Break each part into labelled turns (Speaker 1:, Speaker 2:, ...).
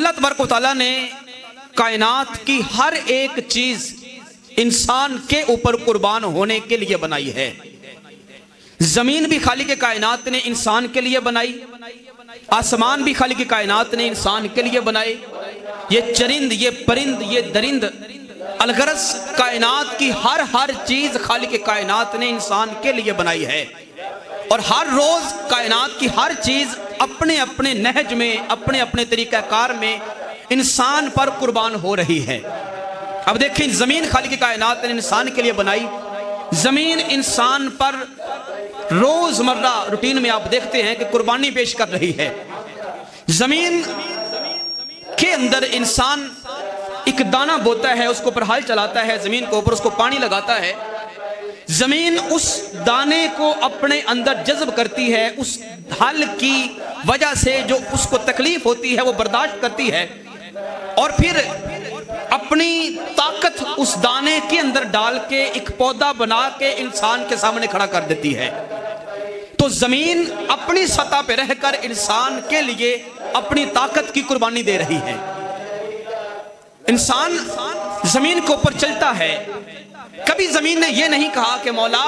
Speaker 1: اللہ تبارک و تعالیٰ نے کائنات کی ہر ایک چیز انسان کے اوپر قربان ہونے کے لیے بنائی ہے۔ زمین بھی خالق کائنات نے انسان کے لیے بنائی، آسمان بھی خالق کائنات نے انسان کے لیے بنائے، یہ چرند، یہ پرند، یہ درند، الغرض کائنات کی ہر چیز خالق کائنات نے انسان کے لیے بنائی ہے، اور ہر روز کائنات کی ہر چیز اپنے اپنے نہج میں، اپنے اپنے طریقہ کار میں انسان پر قربان ہو رہی ہے۔ اب دیکھیں، زمین خالق کائنات نے انسان کے لیے بنائی، زمین انسان پر روزمرہ روٹین میں آپ دیکھتے ہیں کہ قربانی پیش کر رہی ہے۔ زمین کے اندر انسان ایک دانہ بوتا ہے، اس کو پر ہل چلاتا ہے، زمین کو اوپر اس کو پانی لگاتا ہے، زمین اس دانے کو اپنے اندر جذب کرتی ہے، اس ہل کی وجہ سے جو اس کو تکلیف ہوتی ہے وہ برداشت کرتی ہے، اور پھر اپنی طاقت اس دانے کے اندر ڈال کے ایک پودا بنا کے انسان کے سامنے کھڑا کر دیتی ہے۔ تو زمین اپنی سطح پہ رہ کر انسان کے لیے اپنی طاقت کی قربانی دے رہی ہے۔ انسان زمین کے اوپر چلتا ہے، کبھی زمین نے یہ نہیں کہا کہ مولا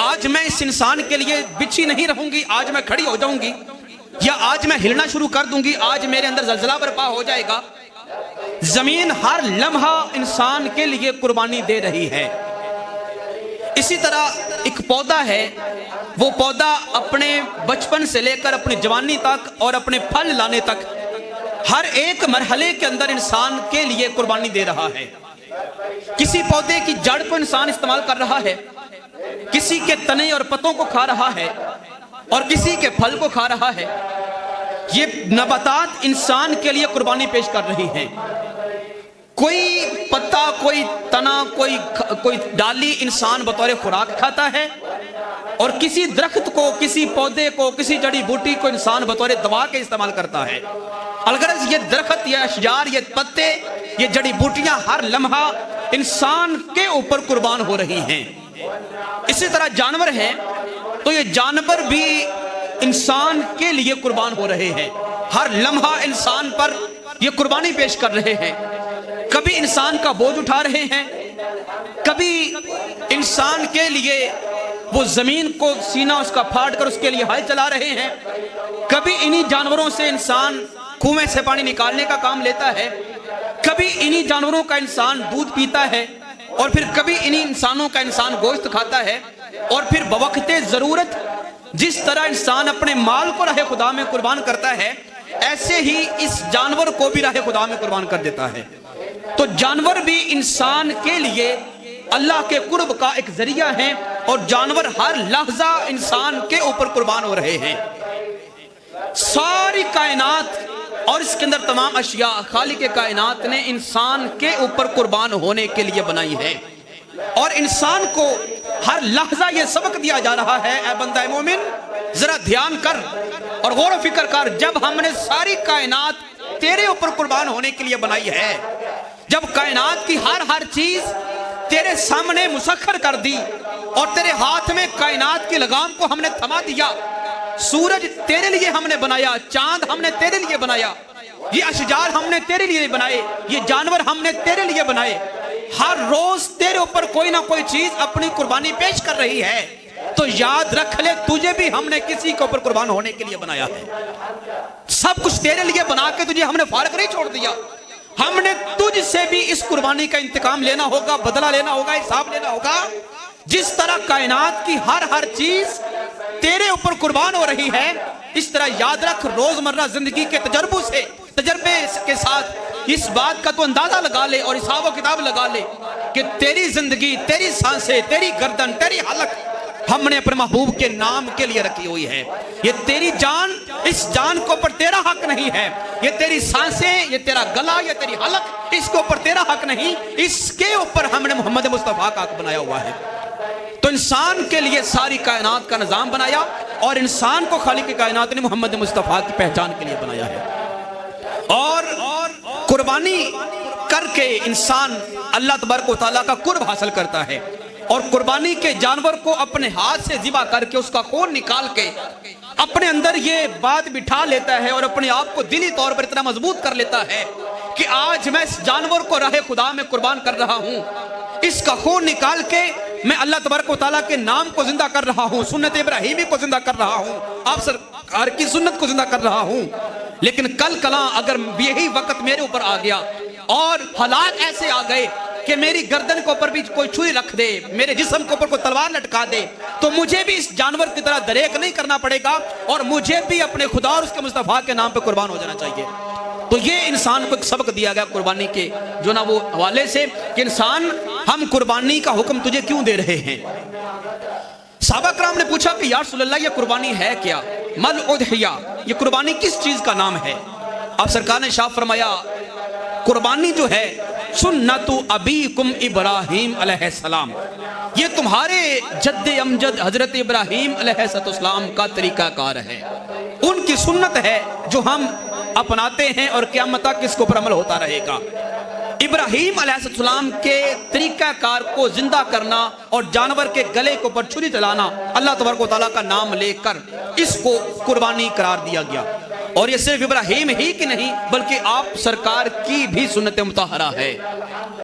Speaker 1: آج میں اس انسان کے لیے بچھی نہیں رہوں گی، آج میں کھڑی ہو جاؤں گی، یا آج میں ہلنا شروع کر دوں گی، آج میرے اندر زلزلہ برپا ہو جائے گا۔ زمین ہر لمحہ انسان کے لیے قربانی دے رہی ہے۔ اسی طرح ایک پودا ہے، وہ پودا اپنے بچپن سے لے کر اپنی جوانی تک اور اپنے پھل لانے تک ہر ایک مرحلے کے اندر انسان کے لیے قربانی دے رہا ہے۔ کسی پودے کی جڑ کو انسان استعمال کر رہا ہے، کسی کے تنے اور پتوں کو کھا رہا ہے، اور کسی کے پھل کو کھا رہا ہے۔ یہ نباتات انسان کے لیے قربانی پیش کر رہی ہیں۔ کوئی پتا، کوئی تنا، کوئی ڈالی انسان بطور خوراک کھاتا ہے، اور کسی درخت کو، کسی پودے کو، کسی جڑی بوٹی کو انسان بطور دوا کے استعمال کرتا ہے۔ الغرض یہ درخت، یہ اشجار، یہ پتے، یہ جڑی بوٹیاں ہر لمحہ انسان کے اوپر قربان ہو رہی ہیں۔ اسی طرح جانور ہیں، تو یہ جانور بھی انسان کے لیے قربان ہو رہے ہیں، ہر لمحہ انسان پر یہ قربانی پیش کر رہے ہیں۔ کبھی انسان کا بوجھ اٹھا رہے ہیں، کبھی انسان کے لیے وہ زمین کو سینہ اس کا پھاڑ کر اس کے لیے ہل چلا رہے ہیں، کبھی انہی جانوروں سے انسان کنویں سے پانی نکالنے کا کام لیتا ہے، کبھی انہی جانوروں کا انسان دودھ پیتا ہے، اور پھر کبھی انہی انسانوں کا انسان گوشت کھاتا ہے، اور پھر بوقت ضرورت جس طرح انسان اپنے مال کو راہ خدا میں قربان کرتا ہے، ایسے ہی اس جانور کو بھی راہ خدا میں قربان کر دیتا ہے۔ تو جانور بھی انسان کے لیے اللہ کے قرب کا ایک ذریعہ ہیں، اور جانور ہر لحظہ انسان کے اوپر قربان ہو رہے ہیں۔ ساری کائنات اور اس کے اندر تمام اشیاء خالق کائنات نے انسان کے اوپر قربان ہونے کے لیے بنائی ہے، اور انسان کو ہر لحظہ یہ سبق دیا جا رہا ہے، اے بندہ مومن ذرا دھیان کر اور غور و فکر کر، جب ہم نے ساری کائنات تیرے اوپر قربان ہونے کے لیے بنائی ہے، جب کائنات کی ہر چیز تیرے سامنے مسخر کر دی، اور تیرے ہاتھ میں کائنات کی لگام کو ہم نے تھما دیا، سورج تیرے لیے ہم نے بنایا، چاند ہم نے تیرے لیے بنایا، یہ اشجار ہم نے تیرے لیے بنائے، یہ جانور ہم نے تیرے لیے بنائے، ہر روز تیرے اوپر کوئی نہ کوئی چیز اپنی قربانی پیش کر رہی ہے، تو یاد رکھ لے تجھے بھی ہم نے کسی کے اوپر قربان ہونے کے لیے بنایا ہے۔ سب کچھ تیرے لیے بنا کے تجھے ہم نے فارغ نہیں چھوڑ دیا، ہم نے تجھ سے بھی اس قربانی کا انتقام لینا ہوگا، بدلہ لینا ہوگا، حساب لینا ہوگا۔ جس طرح کائنات کی ہر چیز تیرے اوپر قربان ہو رہی ہے، اس طرح یاد رکھ روزمرہ زندگی کے تجربے کے ساتھ اس بات کا تو اندازہ لگا لے اور حساب و کتاب لگا لے کہ تیری زندگی، تیری سانسیں، تیری گردن، تیری حلق ہم نے اپنے محبوب کے نام کے لیے رکھی ہوئی ہے۔ یہ تیری جان، اس جان کو پر تیرا حق نہیں ہے، یہ تیری سانسیں، یہ تیرا گلا، یہ تیری حلق، اس کے اوپر تیرا حق نہیں، اس کے اوپر ہم نے محمد مصطفیٰ کا حق بنایا ہوا ہے۔ تو انسان کے لیے ساری کائنات کا نظام بنایا، اور انسان کو خالق کائنات نے محمد مصطفیٰ کی پہچان کے لیے بنایا ہے۔ اور قربانی کر کے انسان اللہ تبارک و تعالیٰ کا قرب حاصل کرتا ہے، اور قربانی کے جانور کو اپنے ہاتھ سے ذبح کر کے اس کا خون نکال کے اپنے اندر یہ بات بٹھا لیتا ہے اور اپنے آپ کو دلی طور پر اتنا مضبوط کر لیتا ہے کہ آج میں اس جانور کو راہ خدا میں قربان کر رہا ہوں، اس کا خون نکال کے میں اللہ تبارک و تعالیٰ کے نام کو زندہ کر رہا ہوں، سنت ابراہیمی کو زندہ کر رہا ہوں، آپ سرکار کی سنت کو زندہ کر رہا ہوں۔ لیکن کل کلاں اگر یہی وقت میرے اوپر آ گیا اور حالات ایسے آ گئے کہ میری گردن کے اوپر بھی کوئی چھری رکھ دے، میرے جسم کے اوپر کوئی تلوار لٹکا دے، تو مجھے بھی اس جانور کی طرح دریغ نہیں کرنا پڑے گا اور مجھے بھی اپنے خدا اور اس کے مصطفیٰ کے نام پہ قربان ہو جانا چاہیے۔ تو یہ انسان کو ایک سبق دیا گیا قربانی کے جو نہ وہ حوالے سے کہ انسان ہم قربانی کا حکم تجھے کیوں دے رہے ہیں؟ صحابہ کرام نے پوچھا کہ یا رسول اللہ یہ قربانی ہے کیا؟ مل اضحیہ، یہ قربانی کس چیز کا نام ہے؟ آپ سرکار نے ارشاد فرمایا قربانی جو ہے سنت ابیکم ابراہیم علیہ السلام، یہ تمہارے جد امجد حضرت ابراہیم علیہ السلام کا طریقہ کار ہے، ان کی سنت ہے جو ہم اپناتے ہیں اور قیامت تک اس کو پر عمل ہوتا رہے گا۔ ابراہیم علیہ السلام کے طریقہ کار کو زندہ کرنا اور جانور کے گلے کے اوپر چھری چلانا، اللہ تبارک و تعالیٰ کا نام لے کر اس کو قربانی قرار دیا گیا۔ اور یہ صرف ابراہیم ہی کی نہیں بلکہ آپ سرکار کی بھی سنت مطہرہ ہے۔